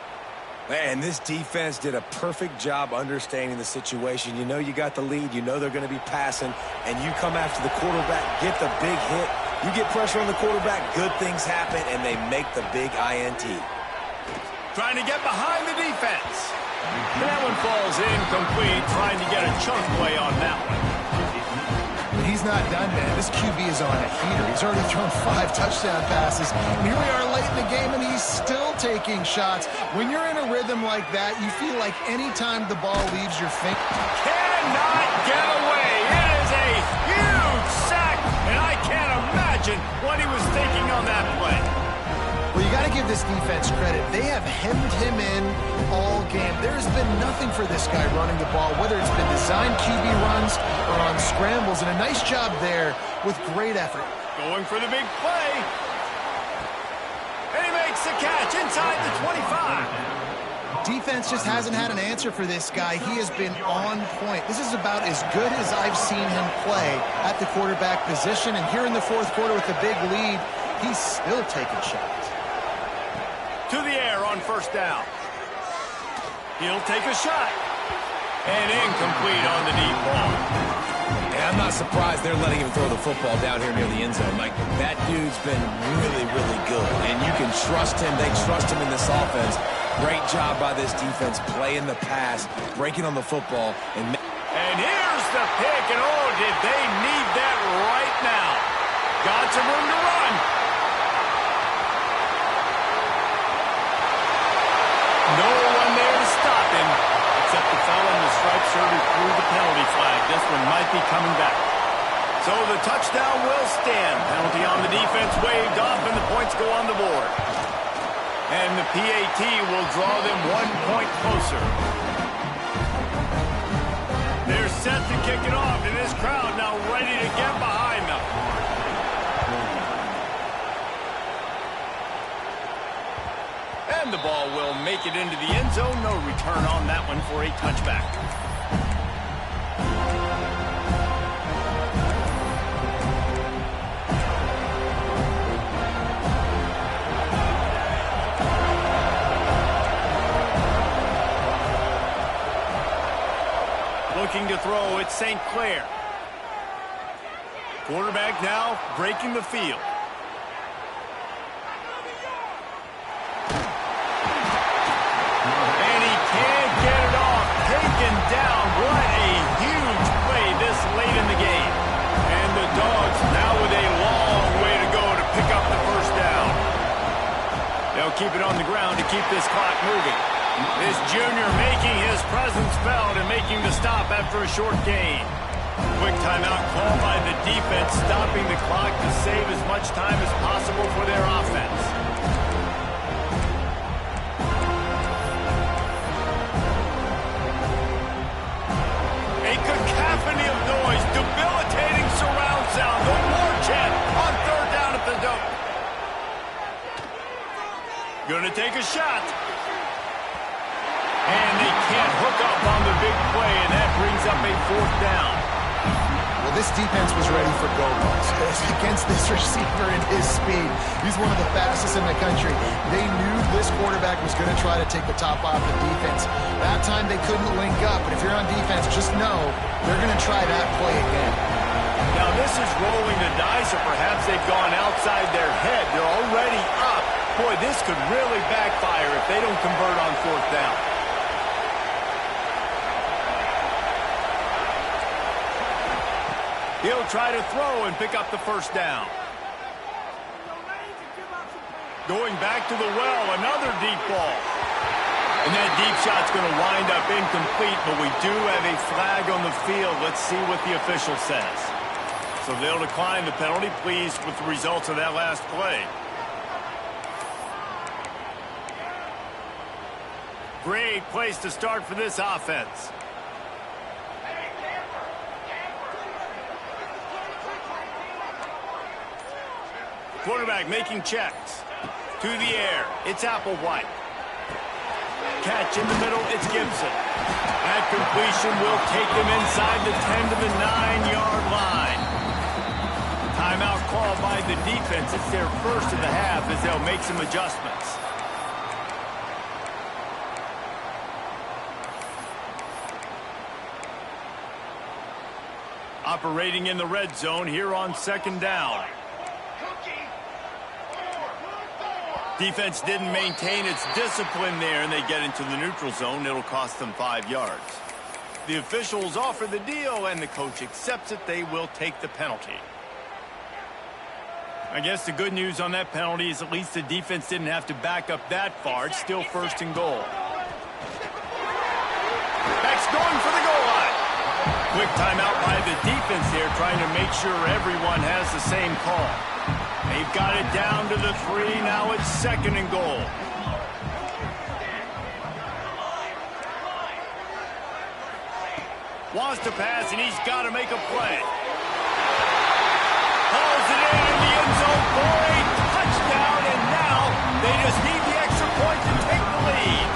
Man, this defense did a perfect job understanding the situation. You know you got the lead. You know they're going to be passing, and you come after the quarterback, get the big hit. You get pressure on the quarterback, good things happen, and they make the big INT. Trying to get behind the defense. And that one falls incomplete, trying to get a chunk play on that one. He's not done, man. This QB is on a heater. He's already thrown 5 touchdown passes. And here we are late in the game, and he's still taking shots. When you're in a rhythm like that, you feel like any time the ball leaves your finger. Cannot get away. It is a huge sack, and I can't imagine what he was thinking on that play. Well, you got to give this defense credit. They have hemmed him in all game. There's been nothing for this guy running the ball, whether it's been designed QB runs or on scrambles, and a nice job there with great effort. Going for the big play. And he makes the catch inside the 25. Defense just hasn't had an answer for this guy. He has been on point. This is about as good as I've seen him play at the quarterback position, and here in the fourth quarter with the big lead, he's still taking shots. To the air on first down. He'll take a shot. And incomplete on the deep ball. And I'm not surprised they're letting him throw the football down here near the end zone. Like, that dude's been really, really good. And you can trust him. They trust him in this offense. Great job by this defense playing the pass, breaking on the football. And here's the pick. And oh, did they need that right now. Got some room to run. No one there to stop him, except the fellow in the striped shirt who threw the penalty flag. This one might be coming back. So the touchdown will stand. Penalty on the defense waved off, and the points go on the board. And the PAT will draw them 1 point closer. They're set to kick it off, and this crowd now ready to get behind them. And the ball will make it into the end zone. No return on that one for a touchback. Looking to throw, it's St. Clair. Quarterback now breaking the field. Taken down. What a huge play this late in the game. And the Dogs now with a long way to go to pick up the first down. They'll keep it on the ground to keep this clock moving. This junior making his presence felt and making the stop after a short gain. Quick timeout call by the defense, stopping the clock to save as much time as possible for their offense. Cacophony of noise, debilitating surround sound, the war chant on third down at the Dome. Gonna take a shot. And they can't hook up on the big play, and that brings up a fourth down. Well, this defense was ready for go balls against this receiver and his speed. He's one of the fastest in the country. They knew this quarterback was going to try to take the top off the defense. That time they couldn't link up, but if you're on defense, just know they're going to try that play again. Now this is rolling the dice, or perhaps they've gone outside their head. They're already up. Boy, this could really backfire if they don't convert on fourth down. He'll try to throw and pick up the first down. Going back to the well, another deep ball. And that deep shot's going to wind up incomplete, but we do have a flag on the field. Let's see what the official says. So they'll decline the penalty. Pleased with the results of that last play. Great place to start for this offense. Quarterback making checks. To the air, it's Applewhite. Catch in the middle, it's Gibson. That completion will take them inside the 10 to the 9-yard line. Timeout called by the defense. It's their first of the half as they'll make some adjustments. Operating in the red zone here on second down. Defense didn't maintain its discipline there, and they get into the neutral zone. It'll cost them 5 yards. The officials offer the deal, and the coach accepts it. They will take the penalty. I guess the good news on that penalty is at least the defense didn't have to back up that far. It's still first and goal. Back's going for the goal line. Quick timeout by the defense there, trying to make sure everyone has the same call. They've got it down to the 3. Now it's second and goal. Wants to pass, and he's got to make a play. Hauls it in the end zone for a touchdown, and now they just need the extra point to take the lead.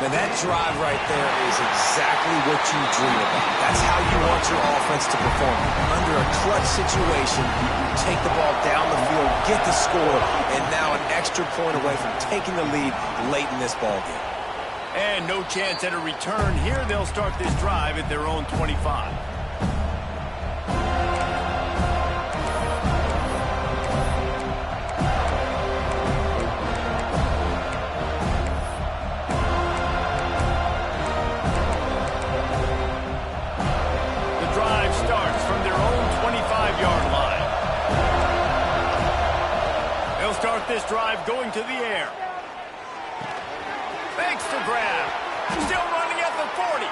And that drive right there is exactly what you dream about. That's how you want your offense to perform. Under a clutch situation, you take the ball down the field, get the score, and now an extra point away from taking the lead late in this ball game. And no chance at a return here. They'll start this drive at their own 25. Start this drive going to the air. Makes the grab. Still running at the 40.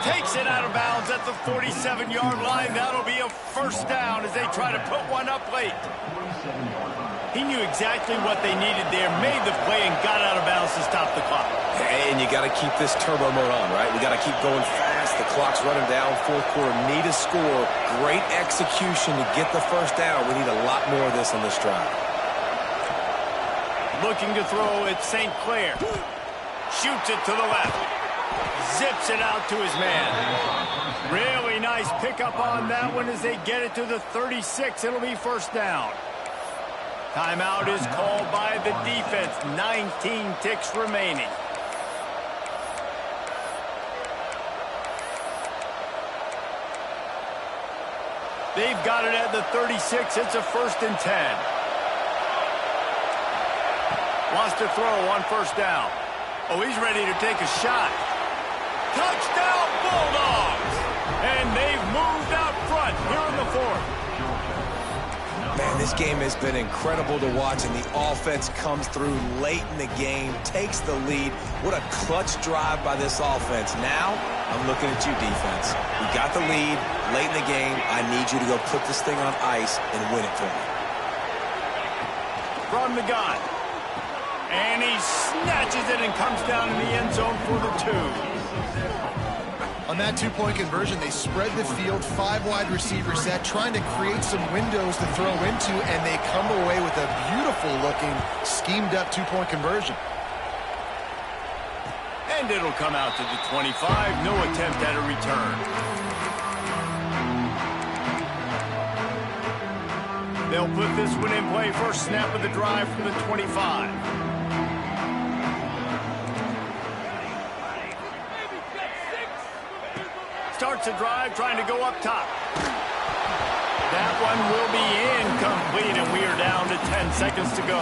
Takes it out of bounds at the 47-yard line. That'll be a first down as they try to put one up late. He knew exactly what they needed there, made the play, and got out of bounds to stop the clock. Hey, and you got to keep this turbo mode on, right? We got to keep going fast. The clock's running down. Fourth quarter, need a score. Great execution to get the first down. We need a lot more of this on this drive. Looking to throw at St. Clair. Shoots it to the left. Zips it out to his man. Really nice pickup on that one as they get it to the 36. It'll be first down. Timeout is called by the defense. 19 ticks remaining. They've got it at the 36. It's a first and 10. Wants to throw on first down. Oh, he's ready to take a shot. Touchdown, Bulldogs! And they've moved out front here in the fourth. Man, this game has been incredible to watch, and the offense comes through late in the game, takes the lead. What a clutch drive by this offense. Now, I'm looking at you, defense. We got the lead late in the game. I need you to go put this thing on ice and win it for me. From the gun. And he snatches it and comes down in the end zone for the 2. On that two-point conversion, they spread the field, 5 wide receiver set, trying to create some windows to throw into, and they come away with a beautiful-looking, schemed-up two-point conversion. And it'll come out to the 25. No attempt at a return. They'll put this one in play. First snap of the drive from the 25. Starts a drive trying to go up top. That one will be incomplete, and we are down to 10 seconds to go.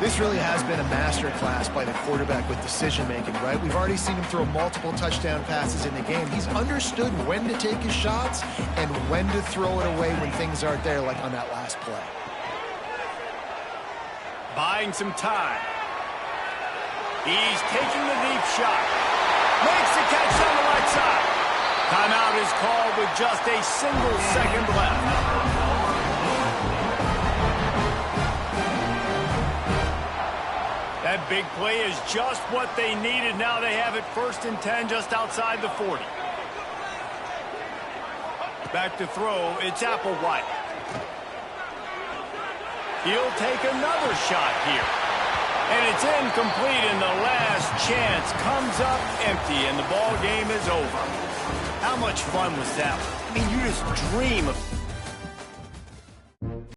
This really has been a masterclass by the quarterback with decision-making, right? We've already seen him throw multiple touchdown passes in the game. He's understood when to take his shots and when to throw it away when things aren't there, like on that last play. Buying some time. He's taking the deep shot. Makes the catch on the right side. Timeout is called with just a single second left. That big play is just what they needed. Now they have it 1st and 10 just outside the 40. Back to throw, it's Applewhite. He'll take another shot here. And it's incomplete, and the last chance comes up empty, and the ball game is over. How much fun was that? I mean, you just dream of